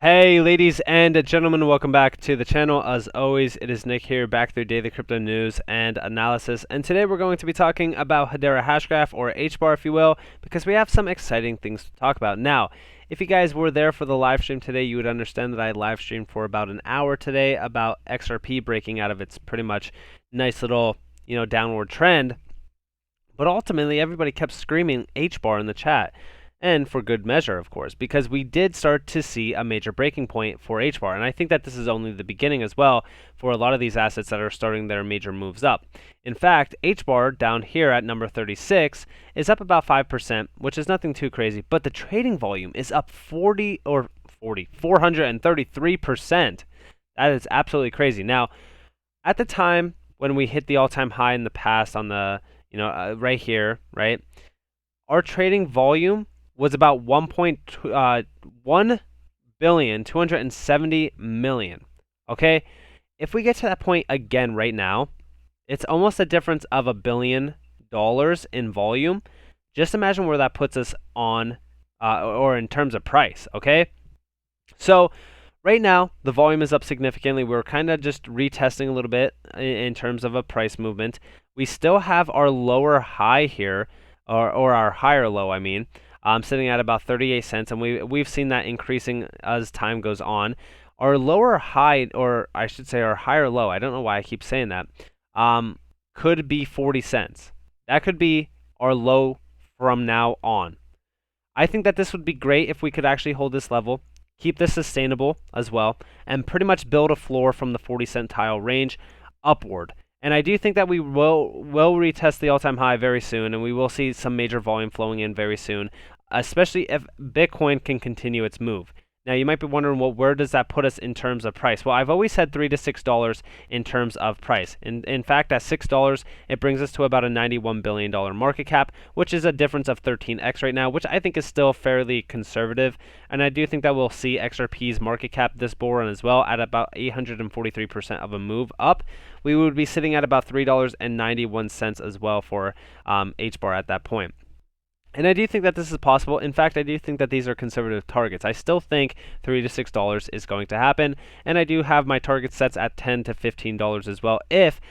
Hey ladies and gentlemen, welcome back to the channel. As always, it is Nick here, back through daily crypto news and analysis. And today we're going to be talking about Hedera Hashgraph, or Hbar if you will, because we have some exciting things to talk about. Now, if you guys were there for the live stream today, you would understand that I live streamed for about an hour today about XRP breaking out of its pretty much nice little, downward trend. But ultimately, everybody kept screaming Hbar in the chat. And for good measure, of course, because we did start to see a major breaking point for Hbar. And I think that this is only the beginning as well for a lot of these assets that are starting their major moves up. In fact, Hbar down here at number 36 is up about 5%, which is nothing too crazy, but the trading volume is up 433%. That is absolutely crazy. Now, at the time when we hit the all-time high in the past on the, right here, right, our trading volume was about 1,270,000,000. Okay, if we get to that point again right now, it's almost a difference of $1 billion in volume. Just imagine where that puts us on, or in terms of price. Okay, so right now the volume is up significantly. We're kind of just retesting a little bit in terms of a price movement. We still have our lower high here, or our higher low, I mean. Sitting at about 38 cents, and we've seen that increasing as time goes on. Our lower high, or I should say our higher low, I don't know why I keep saying that, could be 40 cents. That could be our low from now on. I think that this would be great if we could actually hold this level, keep this sustainable as well, and pretty much build a floor from the 40 centile range upward. And I do think that we will retest the all-time high very soon, and we will see some major volume flowing in very soon, especially if Bitcoin can continue its move. Now, you might be wondering, well, where does that put us in terms of price? Well, I've always said $3 to $6 in terms of price. In fact, at $6, it brings us to about a $91 billion market cap, which is a difference of 13x right now, which I think is still fairly conservative. And I do think that we'll see XRP's market cap this bull run as well at about 843% of a move up. We would be sitting at about $3.91 as well for Hbar at that point. And I do think that this is possible. In fact, I do think that these are conservative targets. I still think $3 to $6 is going to happen. And I do have my target sets at $10 to $15 as well, if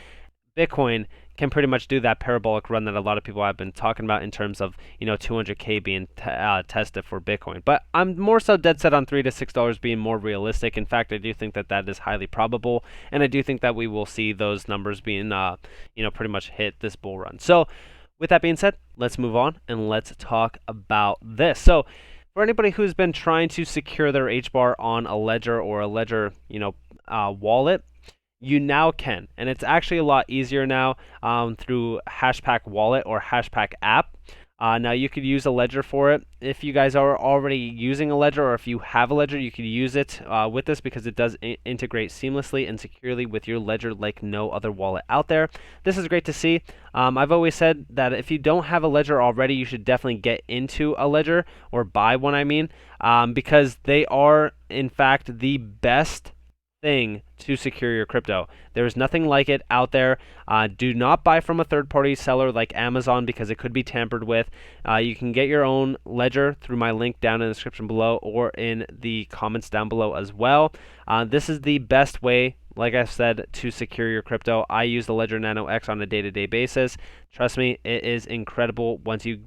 Bitcoin can pretty much do that parabolic run that a lot of people have been talking about in terms of, 200K being tested for Bitcoin. But I'm more so dead set on $3 to $6 being more realistic. In fact, I do think that that is highly probable. And I do think that we will see those numbers being, pretty much hit this bull run. So, with that being said, let's move on and let's talk about this. So, for anybody who's been trying to secure their Hbar on a ledger or a ledger, wallet, you now can, and it's actually a lot easier now through Hashpack Wallet or Hashpack app. Now you could use a ledger for it. If you guys are already using a ledger, or if you have a ledger, you could use it with this, because it does integrate seamlessly and securely with your ledger like no other wallet out there. This is great to see. I've always said that if you don't have a ledger already, you should definitely get into a ledger, or buy one, I mean, because they are in fact the best thing to secure your crypto. There is nothing like it out there. Do not buy from a third-party seller like Amazon, because it could be tampered with. You can get your own ledger through my link down in the description below, or in the comments down below as well. This is the best way, like I said, to secure your crypto. I use the Ledger Nano X on a day-to-day basis. Trust me, it is incredible once you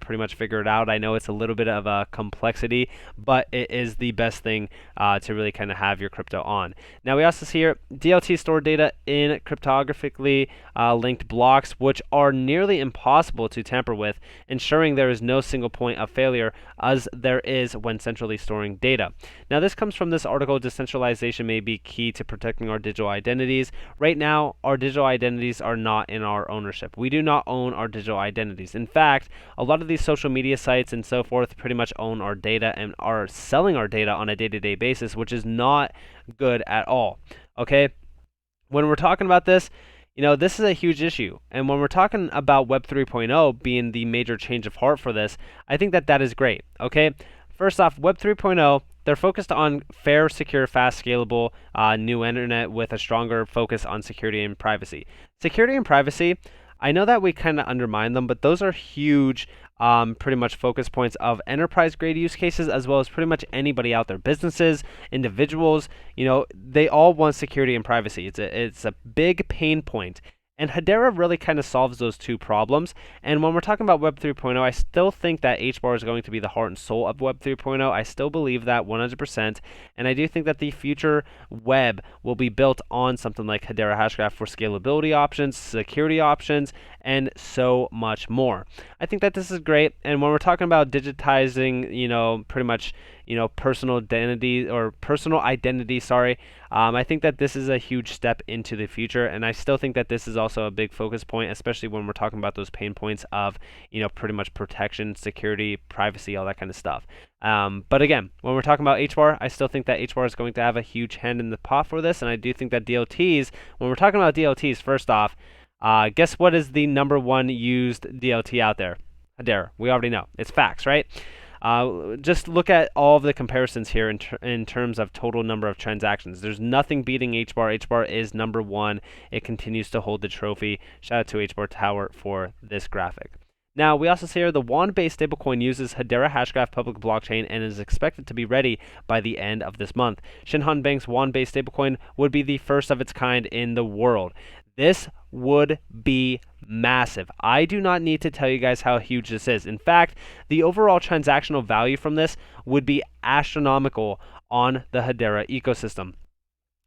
pretty much figure it out. I know it's a little bit of a complexity, but it is the best thing to really kind of have your crypto on. Now, we also see here DLT stored data in cryptographically linked blocks, which are nearly impossible to tamper with, ensuring there is no single point of failure as there is when centrally storing data. Now, this comes from this article, Decentralization may be key to protecting our digital identities. Right now, our digital identities are not in our ownership. We do not own our digital identities. In fact, a lot of these social media sites and so forth pretty much own our data and are selling our data on a day-to-day basis, which is not good at all. Okay? When we're talking about this, this is a huge issue. And when we're talking about Web 3.0 being the major change of heart for this, I think that that is great. Okay? First off, Web 3.0, they're focused on fair, secure, fast, scalable new internet with a stronger focus on security and privacy. Security and privacy, I know that we kind of undermine them, but those are huge, pretty much focus points of enterprise grade use cases, as well as pretty much anybody out there, businesses, individuals. They all want security and privacy. It's a big pain point. And Hedera really kind of solves those two problems. And when we're talking about Web 3.0, I still think that Hbar is going to be the heart and soul of Web 3.0. I still believe that 100%. And I do think that the future web will be built on something like Hedera Hashgraph for scalability options, security options, and so much more. I think that this is great. And when we're talking about digitizing, pretty much, personal identity, sorry. I think that this is a huge step into the future, and I still think that this is also a big focus point, especially when we're talking about those pain points of, pretty much protection, security, privacy, all that kind of stuff. But again, when we're talking about Hbar, I still think that Hbar is going to have a huge hand in the pot for this, and I do think that DLTs, when we're talking about DLTs, first off, guess what is the number one used DLT out there? Hedera. We already know. It's facts, right? Just look at all of the comparisons here in terms of total number of transactions. There's nothing beating Hbar. Hbar is number one. It continues to hold the trophy. Shout out to Hbar Tower for this graphic. Now, we also see here the WAN-based stablecoin uses Hedera Hashgraph public blockchain and is expected to be ready by the end of this month. Shinhan Bank's WAN-based stablecoin would be the first of its kind in the world. This would be massive. I do not need to tell you guys how huge this is. In fact, the overall transactional value from this would be astronomical on the Hedera ecosystem.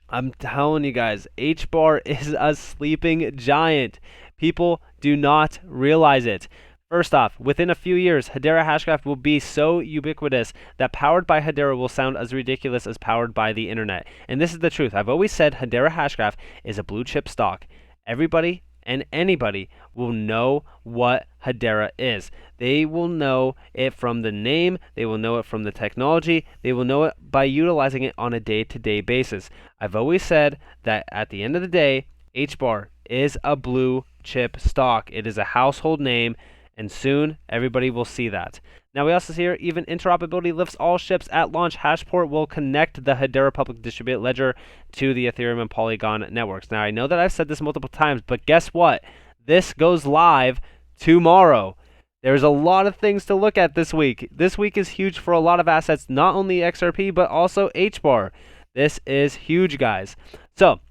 I'm telling you guys, Hbar is a sleeping giant. People do not realize it. First off, within a few years, Hedera Hashgraph will be so ubiquitous that powered by Hedera will sound as ridiculous as powered by the internet. And this is the truth. I've always said Hedera Hashgraph is a blue chip stock. Everybody and anybody will know what Hedera is. They will know it from the name, they will know it from the technology, they will know it by utilizing it on a day-to-day basis. I've always said that at the end of the day, Hbar is a blue chip stock. It is a household name, and soon everybody will see that. Now we also see here, even interoperability lifts all ships at launch. Hashport will connect the Hedera public distributed ledger to the Ethereum and Polygon networks. Now I know that I've said this multiple times, but guess what? This goes live tomorrow. There's a lot of things to look at this week. This week is huge for a lot of assets, not only XRP, but also Hbar. This is huge, guys. So,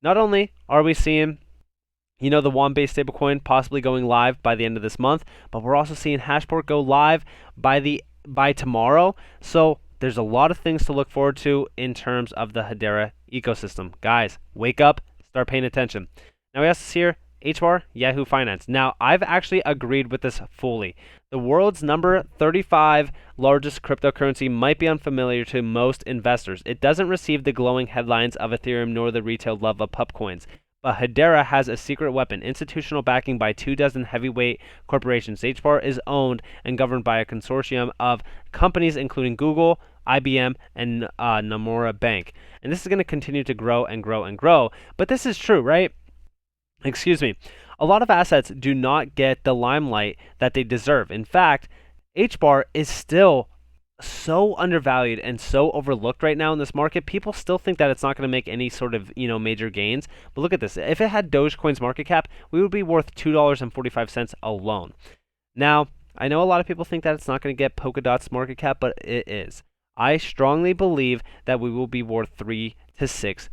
not only are we seeing the WAN-based stablecoin possibly going live by the end of this month, but we're also seeing Hashport go live by tomorrow. So there's a lot of things to look forward to in terms of the Hedera ecosystem. Guys, wake up, start paying attention. Now we also see here Hbar, Yahoo Finance. Now I've actually agreed with this fully. The world's number 35 largest cryptocurrency might be unfamiliar to most investors. It doesn't receive the glowing headlines of Ethereum nor the retail love of pup coins. But Hedera has a secret weapon, institutional backing by 24 heavyweight corporations. Hbar is owned and governed by a consortium of companies including Google, IBM, and Nomura Bank. And this is going to continue to grow and grow and grow. But this is true, right? Excuse me. A lot of assets do not get the limelight that they deserve. In fact, Hbar is still so undervalued and so overlooked right now in this market. People still think that it's not going to make any sort of major gains. But look at this. If it had Dogecoin's market cap, we would be worth $2.45 alone. Now, I know a lot of people think that it's not going to get Polkadot's market cap, but it is. I strongly believe that we will be worth $3 to $6.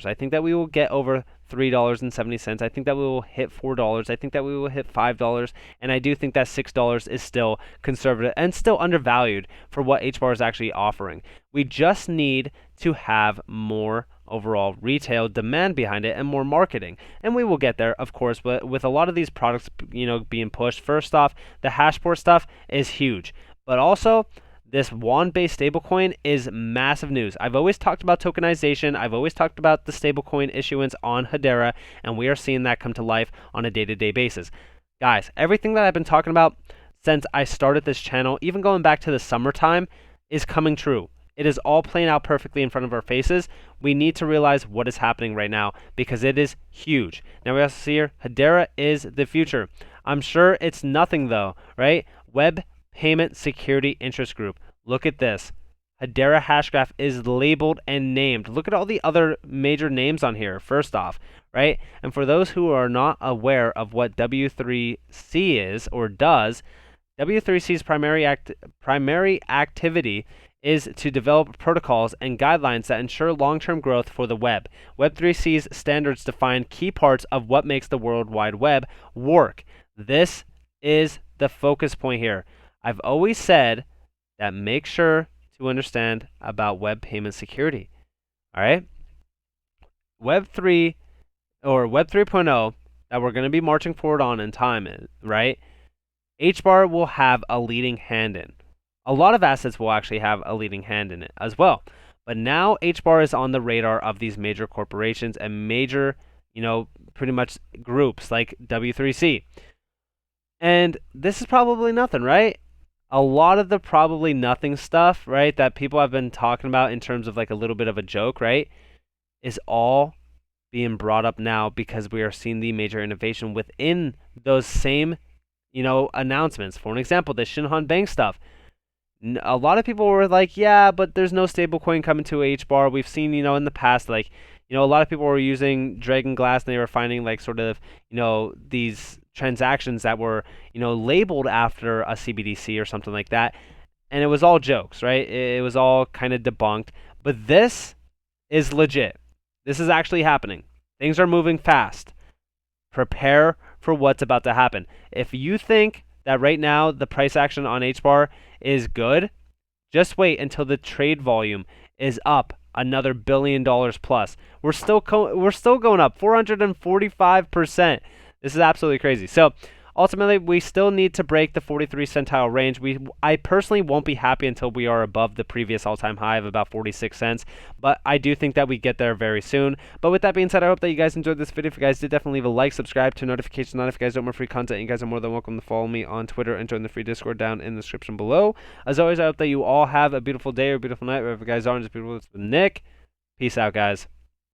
I think that we will get over $3.70. I think that we will hit $4. I think that we will hit $5. And I do think that $6 is still conservative and still undervalued for what Hbar is actually offering. We just need to have more overall retail demand behind it and more marketing. And we will get there, of course, but with a lot of these products, being pushed, first off, the Hashport stuff is huge. But also, this WAN-based stablecoin is massive news. I've always talked about tokenization. I've always talked about the stablecoin issuance on Hedera, and we are seeing that come to life on a day-to-day basis. Guys, everything that I've been talking about since I started this channel, even going back to the summertime, is coming true. It is all playing out perfectly in front of our faces. We need to realize what is happening right now because it is huge. Now we also see here, Hedera is the future. I'm sure it's nothing though, right? Web Payment Security Interest Group. Look at this. Hedera hash graph is labeled and named. Look at all the other major names on here, first off, right? And for those who are not aware of what W3C is or does, W3C's primary activity is to develop protocols and guidelines that ensure long-term growth for the web. Web3C's standards define key parts of what makes the World Wide Web work. This is the focus point here. I've always said that make sure to understand about web payment security. All right? Web 3 or Web 3.0 that we're going to be marching forward on in time, right? Hbar will have a leading hand in. A lot of assets will actually have a leading hand in it as well. But now Hbar is on the radar of these major corporations and major, pretty much groups like W3C. And this is probably nothing, right? A lot of the probably nothing stuff, right, that people have been talking about in terms of like a little bit of a joke, right, is all being brought up now because we are seeing the major innovation within those same, announcements. For an example, the Shinhan Bank stuff. A lot of people were like, yeah, but there's no stablecoin coming to Hbar. We've seen, in the past, like, a lot of people were using Dragon Glass and they were finding like sort of, these transactions that were, labeled after a CBDC or something like that. And it was all jokes, right? It was all kind of debunked. But this is legit. This is actually happening. Things are moving fast. Prepare for what's about to happen. If you think that right now the price action on Hbar is good, just wait until the trade volume is up another $1 billion plus. We're still going up 445%. This is absolutely crazy. So ultimately, we still need to break the 43 centile range. I personally won't be happy until we are above the previous all-time high of about 46 cents, but I do think that we get there very soon. But with that being said, I hope that you guys enjoyed this video. If you guys did, definitely leave a like, subscribe, turn notifications on if you guys want more free content. You guys are more than welcome to follow me on Twitter and join the free Discord down in the description below. As always, I hope that you all have a beautiful day or beautiful night, wherever you guys are. And just beautiful. It's Nick. Peace out, guys.